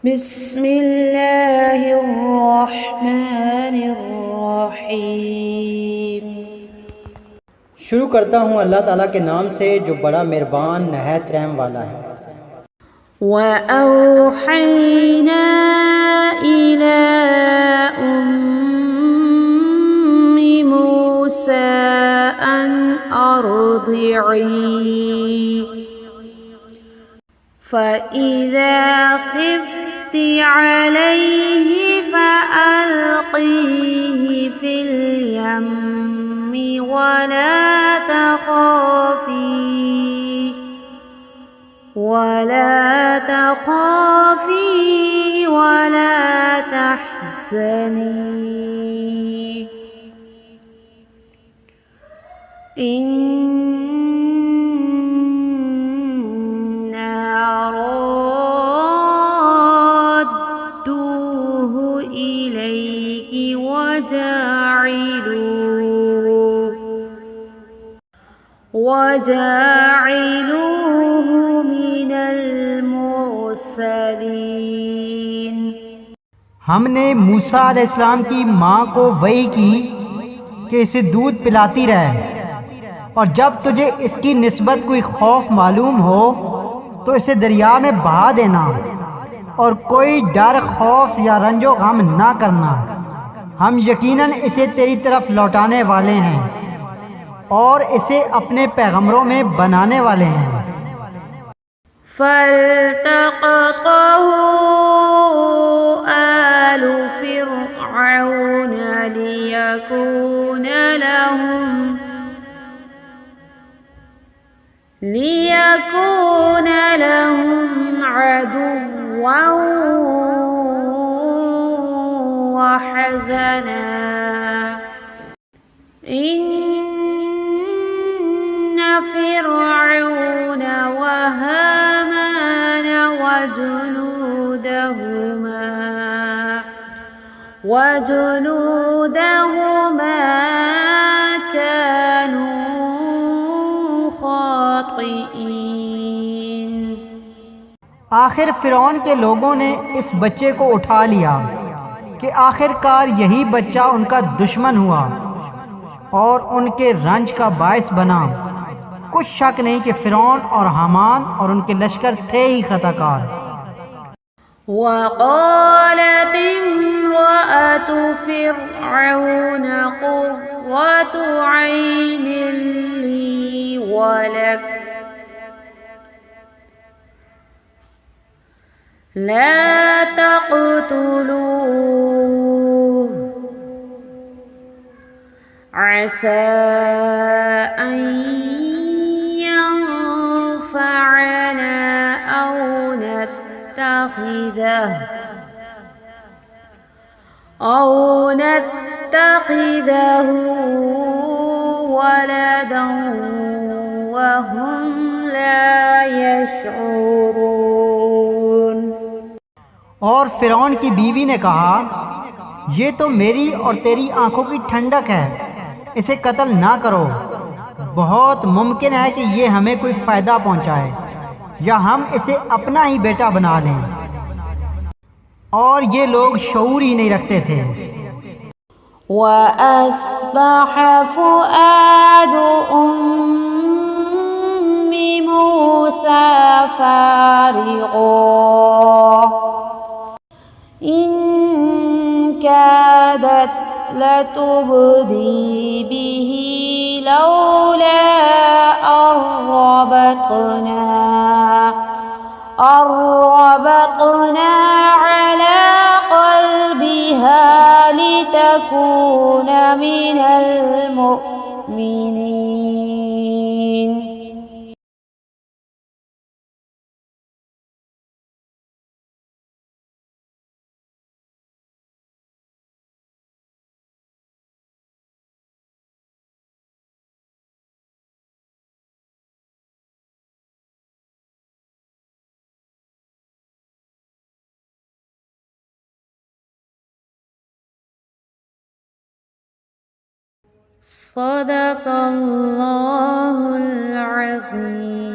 बिस्मिल्लाहिर्रहमानिर्रहीम। शुरू करता हूँ अल्लाह ताला के नाम से जो बड़ा मेहरबान नहायत रहम वाला है। वअौहैना इला उम्मि मूसा अन अर्दिई फ़इज़ा ख़िफ़्ति अलैहि फ़अल्क़ीहि फ़िल यम्मि वला तख़ाफ़ी वला तहज़नी इन्ना राद्दूहु इलैकि वजाइलूहु मिनल मुरसलीन। हमने मूसा अलैहिस्सलाम की माँ को वही की कि इसे दूध पिलाती रहे, और जब तुझे इसकी निस्बत कोई खौफ मालूम हो तो इसे दरिया में बहा देना, और कोई डर खौफ या रंजो गम ना करना। हम यकीनन इसे तेरी तरफ लौटाने वाले हैं और इसे अपने पैगंबरों में बनाने वाले हैं। फल्तक़तहु आलु फ़िरऔन लियकून लहुम अदुव्वन व हज़ना इन्न फ़िरऔन व हामान वजुनूदहुमा कानू ख़ातिईन। आखिर फ़िरौन के लोगों ने इस बच्चे को उठा लिया कि आखिरकार यही बच्चा उनका दुश्मन हुआ और उनके रंज का बायस बना। कुछ शक नहीं कि फ़िरौन और हामान और उनके लश्कर थे ही खताकार। वक़ालत इम्रअतु फ़िरऔन क़ुर्रतु ऐनिन ली व लक ला तक़्तुलूहु असा अन यंफ़अना औ नत्तख़िज़हु वलदन वहुम ला यशऊरून। और फ़िरौन की बीवी ने कहा, ये तो मेरी और तेरी आंखों की ठंडक है, इसे कत्ल ना करो। बहुत मुमकिन है कि ये हमें कोई फ़ायदा पहुँचाए या हम इसे अपना ही बेटा बना लें। और ये लोग शऊर ही नहीं रखते थे। वअस्बह फुआदु उम्मि मूसा फारिग़ा इन कादत लतुब्दी बिही लौला अर्रबतना अला क़ल्बिहा लितकून मिनल मुअमिनीन। सदक़ल्लाहुल अज़ीम।